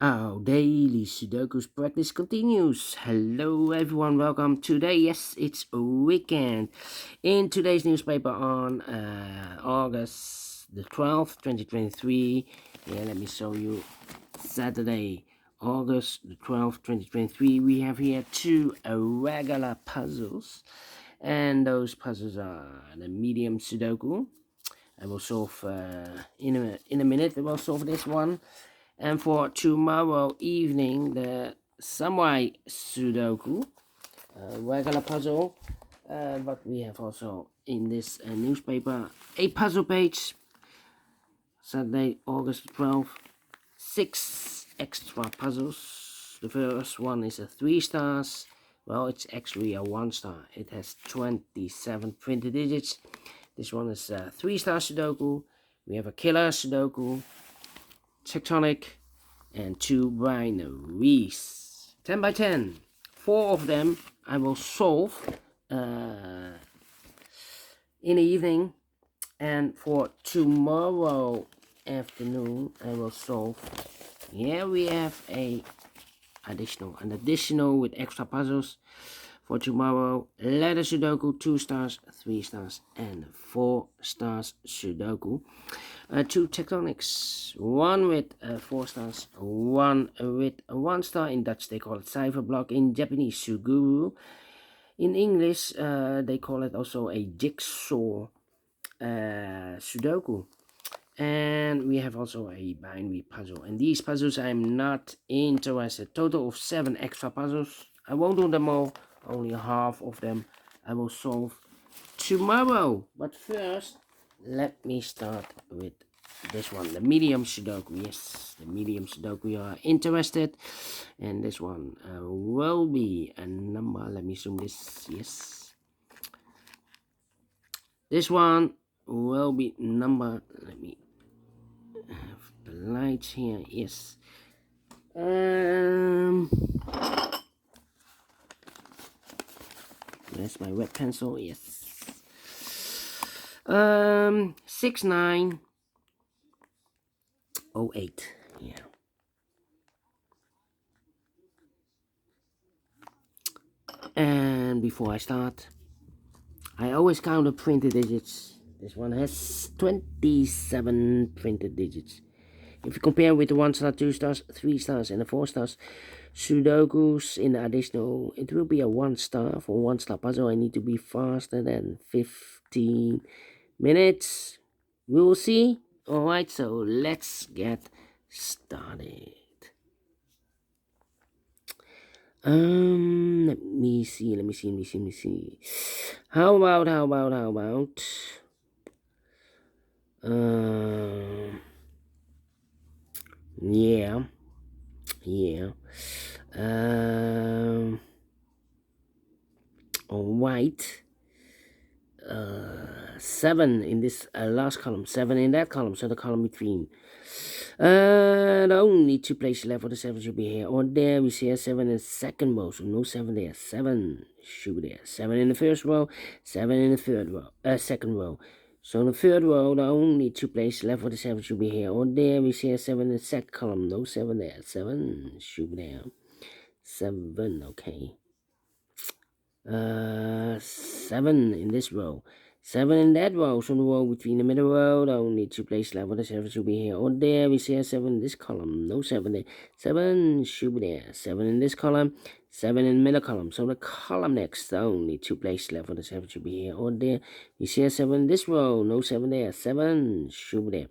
Our daily Sudoku practice continues. Hello everyone, welcome. Today, yes, it's a weekend. In today's newspaper on August the 12th, 2023. Let me show you. Saturday, August the 12th, 2023. We have here two regular puzzles. And those puzzles are the Medium Sudoku. I will solve in a minute. I will solve this one. And for tomorrow evening, the Samurai Sudoku, regular puzzle. But we have also in this newspaper a puzzle page. Saturday, August 12th, 6 extra puzzles. The first one is a 3 stars. Well, it's actually a 1 star. It has 27 printed digits. This one is a 3-star Sudoku. We have a killer Sudoku, tectonic, and 2 binaries. 10 by 10. 4 of them I will solve in the evening, and for tomorrow afternoon I will solve. Here we have an additional with extra puzzles. For tomorrow, letter Sudoku, 2 stars, 3 stars, and 4 stars Sudoku. 2 tectonics, 1 with 4 stars, 1 with 1 star. In Dutch they call it cipher block, in Japanese suguru. In English they call it also a jigsaw Sudoku. And we have also a binary puzzle. And these puzzles I'm not interested. Total of 7 extra puzzles. I won't do them all. Only half of them I will solve tomorrow. But first, let me start with this one, the Medium Sudoku. Yes, the Medium Sudoku, you are interested. And this one will be a number. Let me zoom this. Yes. This one will be number. Let me have the lights here. Yes. That's my red pencil. Yes. 6908. Yeah. And before I start, I always count the printed digits. This one has 27 printed digits. If you compare with the 1 star, 2 stars, 3 stars, and the 4 stars Sudokus in additional, it will be a 1 star. For 1 star puzzle, I need to be faster than 15 minutes. We will see. Alright, so let's get started. Let me see. How about yeah. Alright. 7 in this last column, 7 in that column, so the column between. The only 2 places left for the 7 should be here or there. We see a 7 in the second row, so no 7 there. 7 should be there. 7 in the first row, 7 in the third row, second row. So in the third row, the only 2 places left for the 7 should be here or there. We see a 7 in the second column, no 7 there. 7 should be there. 7, okay. 7 in this row, 7 in that row, so the row between the middle row, the only 2 places left for the 7 should be here or there. We see a 7 in this column, no 7 there. 7 should be there. 7 in this column, 7 in the middle column, so the column next, the only 2 places left for the 7 should be here or there. We see a 7 in this row, no 7 there. 7 should be there.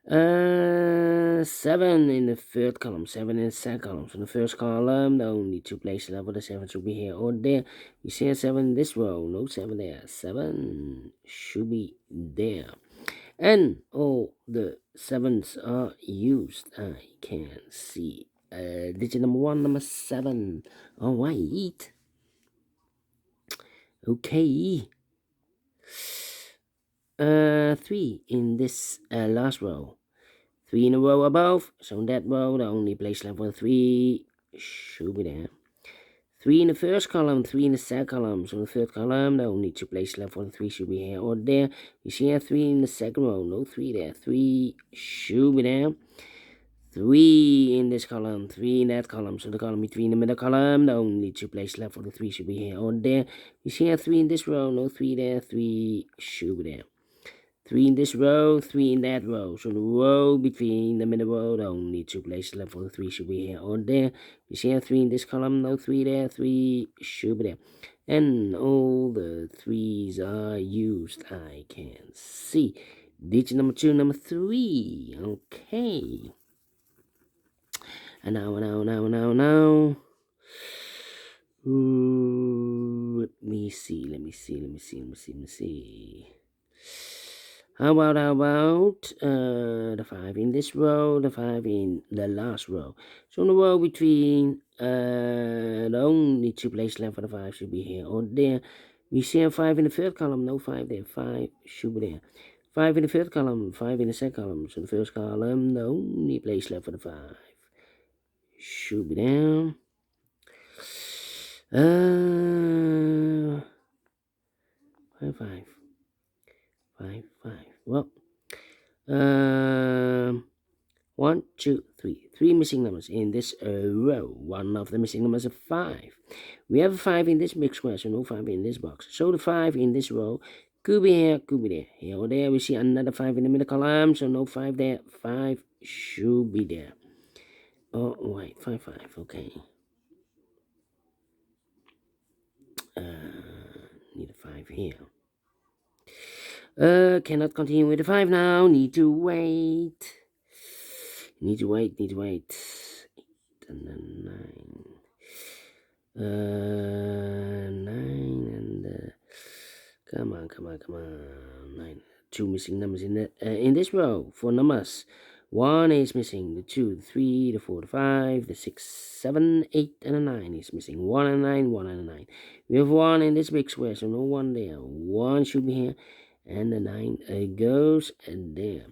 7 in the third column, 7 in the second column. So the first column, the only 2 places left for the 7 should be here or there. You see a 7 in this row, no 7 there. 7 should be there. And all the 7s are used. I can see digit number 1, number 7. Alright. Okay. 3 in this last row, 3 in a row above, so in that row the only place left for 3 should be there. 3 in the first column, 3 in the second column, so in the third column the only 2 places left for the 3 should be here or there. You see a 3 in the second row, no 3 there. 3 should be there. 3 3 in this column, 3 in that column. So the column between the middle column, the only 2 places left for the 3 should be here or there. You see here 3 in this row, no 3 there, 3 should be there. 3 in this row, 3 in that row. So the row between the middle row, the only 2 places left for the 3 should be here or there. You see here 3 in this column, no 3 there, 3 should be there. And all the 3's are used, I can see. Digit number 2, number 3. Okay. And now. Let me see. How about the 5 in this row, the 5 in the last row. So in the row between the only 2 places left for the 5 should be here or there. We see a 5 in the third column, no 5 there, 5 should be there. 5 in the third column, 5 in the second column. So the first column, the only place left for the 5 should be there. 5. Well, 1, 2, 3. 3 missing numbers in this row. One of the missing numbers is 5. We have a 5 in this big square, so no 5 in this box. So the 5 in this row could be here, could be there. Here or there, we see another 5 in the middle column, so no 5 there. 5 should be there. Oh, wait, 5, okay. Need a 5 here. Cannot continue with the 5 now. Need to wait. 8 and then 9. 9 and come on. 9. 2 missing numbers in this row. 4 numbers. 1 is missing. The 2, the 3, the 4, the 5, the 6, 7, 8, and the 9 is missing. 1 and 9, 1 and 9. We have 1 in this big square, so no 1 there. 1 should be here. And the 9 goes there.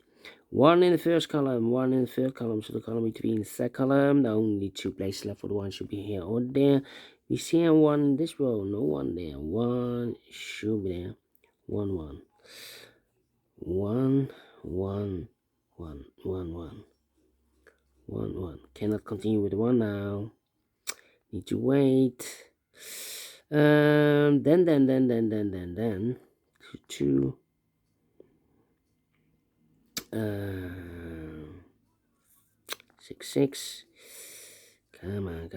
1 in the first column, 1 in the third column, so the column between the second column, the only 2 places left for the 1 should be here or there. We see a 1 in this row, no 1 there. 1 should be there. 1, 1. 1, 1, 1, 1, 1. 1, 1. Cannot continue with the 1 now. Need to wait. Then. 2. 6. Come on.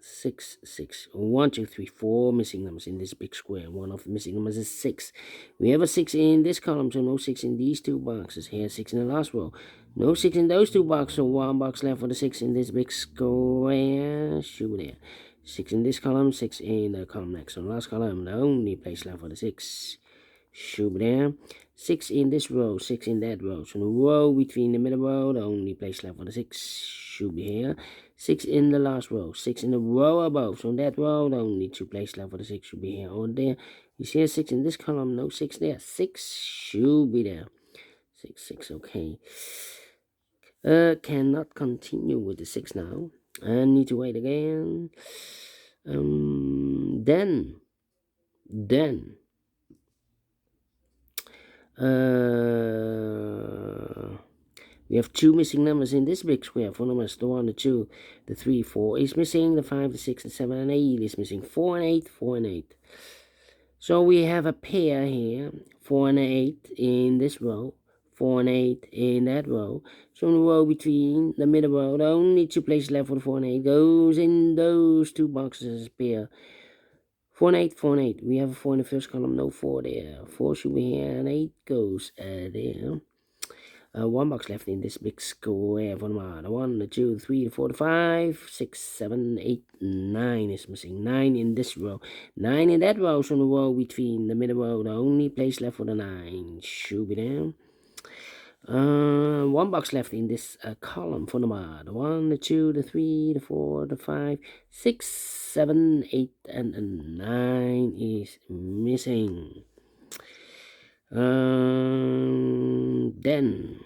6. 1, 2, 3, 4 missing numbers in this big square. One of the missing numbers is 6. We have a 6 in this column, so no 6 in these 2 boxes. Here, 6 in the last row. No 6 in those 2 boxes, so 1 box left for the 6 in this big square. Should be there. 6 in this column, 6 in the column next. So the last column, the only place left for the 6 should be there. 6 in this row, 6 in that row. So the row between the middle row, the only place left for the 6 should be here. 6 in the last row, 6 in the row above. So in that row, the only 2 places left for the 6 should be here or there. You see a 6 in this column, no 6 there. 6 should be there. 6, okay. Cannot continue with the 6 now. I need to wait again. Then. We have 2 missing numbers in this big square. 4 numbers, the 1, the 2, the 3, 4 is missing. The 5, the 6, the 7, and 8 is missing. 4 and 8, 4 and 8. So we have a pair here. 4 and 8 in this row. 4 and 8 in that row. So in the row between the middle row, the only 2 places left for the 4 and 8 goes in those 2 boxes as a pair. 4 and 8. We have a 4 in the first column, no 4 there. 4 should be here, and 8 goes there. 1 box left in this big square for the 1, the 2, the 3, the 4, the 5, 6, 7, 8, 9 is missing. 9 in this row. 9 in that row, so in the row between the middle row, the only place left for the 9 should be there. 1 box left in this column for the 1, the 2, the 3, the 4, the 5, 6, 7, 8, and 9 is missing. Then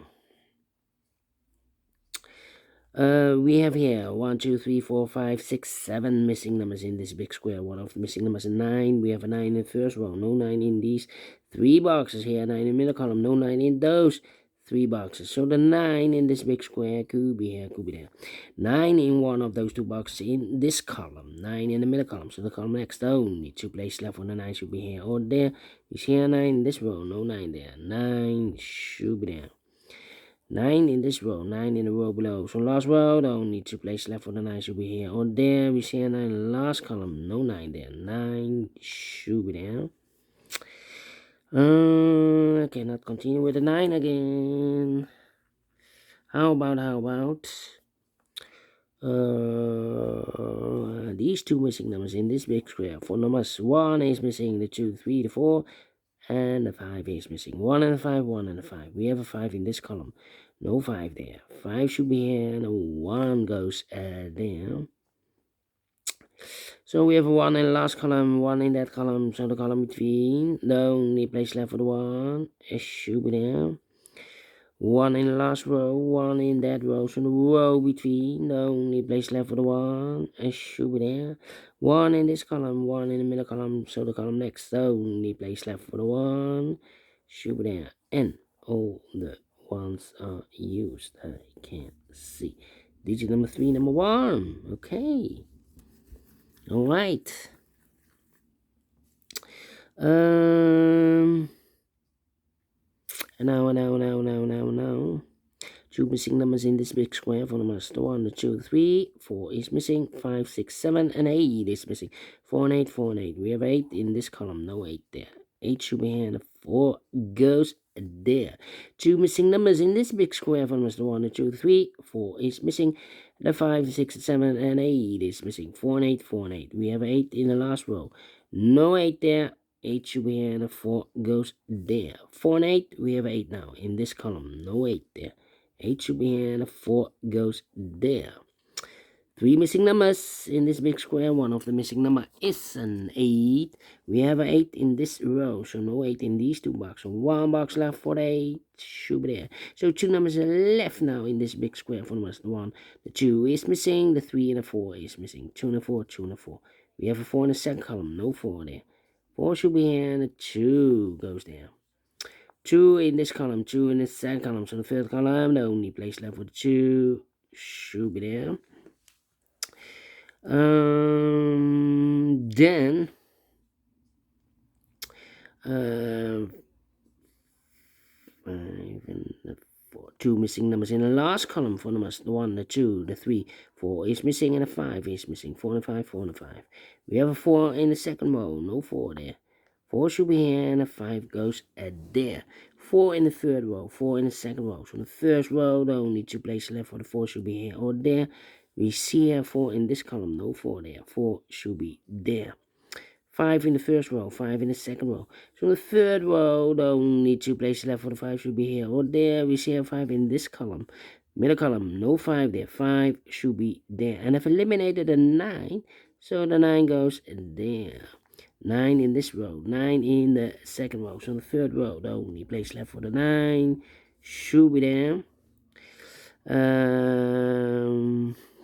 we have here 1, 2, 3, 4, 5, 6, 7 missing numbers in this big square. One of the missing numbers is 9. We have a 9 in the first row, no 9 in these 3 boxes here. 9 in the middle column, no 9 in those 3 boxes. So the 9 in this big square could be here, could be there. 9 in one of those 2 boxes in this column. 9 in the middle column. So the column next, only 2 places left for the 9 should be here or there. You see a 9 in this row, no 9 there. 9 should be there. 9 in this row, 9 in the row below. So last row, the only 2 places left for the 9 should be here or there. We see a 9 in the last column, no 9 there. 9 should be there. I cannot continue with the 9 again. How about these 2 missing numbers in this big square? For numbers 1 is missing, the 2, 3, the 4, and the 5 is missing. 1 and the 5, 1 and the 5. We have a 5 in this column. No 5 there. 5 should be here, and a 1 goes there. So we have a 1 in the last column, 1 in that column, so the column between, the only place left for the 1 should be there. 1 in the last row, 1 in that row, so the row between, the only place left for the 1 should be there. 1 in this column, 1 in the middle column, so the column next, the only place left for the 1 should be there. And all the ones are used. I can't see. Digit number 3, number 1. Okay. All right. Now. 2 missing numbers in this big square for numbers 1, the 2, 3, 4 is missing, 5, 6, 7, and 8 is missing. 4 and 8, 4 and 8. We have 8 in this column, no 8 there. 8 should be here, and the 4 goes there. 2 missing numbers in this big square for numbers 1, the 2, 3, 4 is missing. The 5, 6, 7, and 8 is missing. 4 and 8, 4 and 8. We have 8 in the last row. No 8 there. 8 should be here, and the 4 goes there. 4 and 8, we have 8 now in this column. No 8 there. 8 should be here, and the 4 goes there. 3 missing numbers in this big square. One of the missing number is an 8. We have an 8 in this row, so no 8 in these 2 boxes. So 1 box left for the 8 should be there. So 2 numbers are left now in this big square for numbers. The 1, the 2 is missing, the 3 and the 4 is missing. 2 and the 4, 2 and the 4. We have a 4 in the second column, no 4 there. 4 should be here, and the 2 goes there. 2 in this column, 2 in the second column. So the third column, the only place left for the 2 should be there. Then 5 and the 4. 2 missing numbers in the last column for numbers. The 1, the 2, the 3, 4 is missing, and the 5 is missing. 4 and the 5, 4 and the 5. We have a 4 in the second row, no 4 there. 4 should be here, and the 5 goes there. 4 in the third row, 4 in the second row. So the first row, the only 2 places left for the 4 should be here or there. We see here 4 in this column, no 4 there. 4 should be there. 5 in the first row, 5 in the second row. So the third row, the only 2 places left for the 5 should be here or there. We see here 5 in this column. Middle column, no 5 there. 5 should be there. And I've eliminated the 9, so the 9 goes there. 9 in this row, 9 in the second row. So the third row, the only place left for the 9 should be there.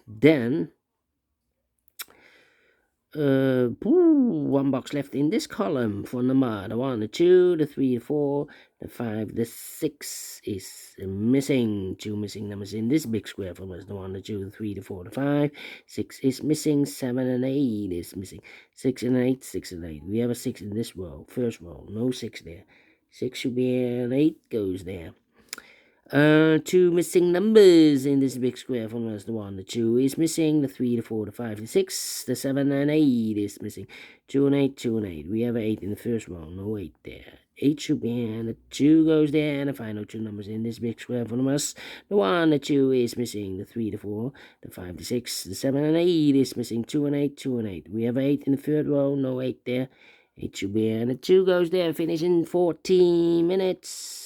Then 1 box left in this column for number the 1, the 2, the 3, the 4, the 5, the 6 is missing. 2 missing numbers in this big square for us. The 1, the 2, the 3, the 4, the 5, 6 is missing. 7 and 8 is missing. 6 and 8, 6 and 8. We have a 6 in this row, first row, no 6 there. 6 should be here, and 8 goes there. 2 missing numbers in this big square from us. The 1, the 2 is missing, the 3, the 4, the 5, the 6, the 7 and 8 is missing. 2 and 8, 2 and 8. We have an 8 in the first row, no 8 there. 8 should be here, and the 2 goes there, and the final 2 numbers in this big square from us. The 1, the 2 is missing, the 3, the 4, the 5, the 6, the 7 and 8 is missing. 2 and 8, 2 and 8. We have 8 in the third row, no 8 there. 8 should be here, and the 2 goes there. Finish in 14 minutes.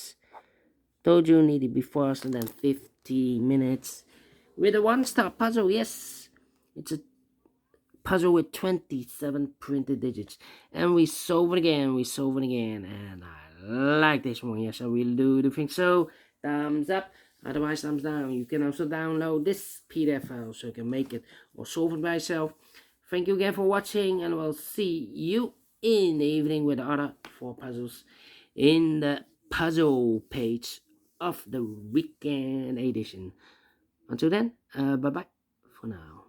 Told you need to be faster than 50 minutes. With a 1-star puzzle, yes. It's a puzzle with 27 printed digits. And we solve it again, and I like this one. Yes, I will do think so. Thumbs up, otherwise thumbs down. You can also download this PDF file so you can make it or solve it by yourself. Thank you again for watching, and we'll see you in the evening with the other 4 puzzles in the puzzle page of the weekend edition. Until then, bye bye for now.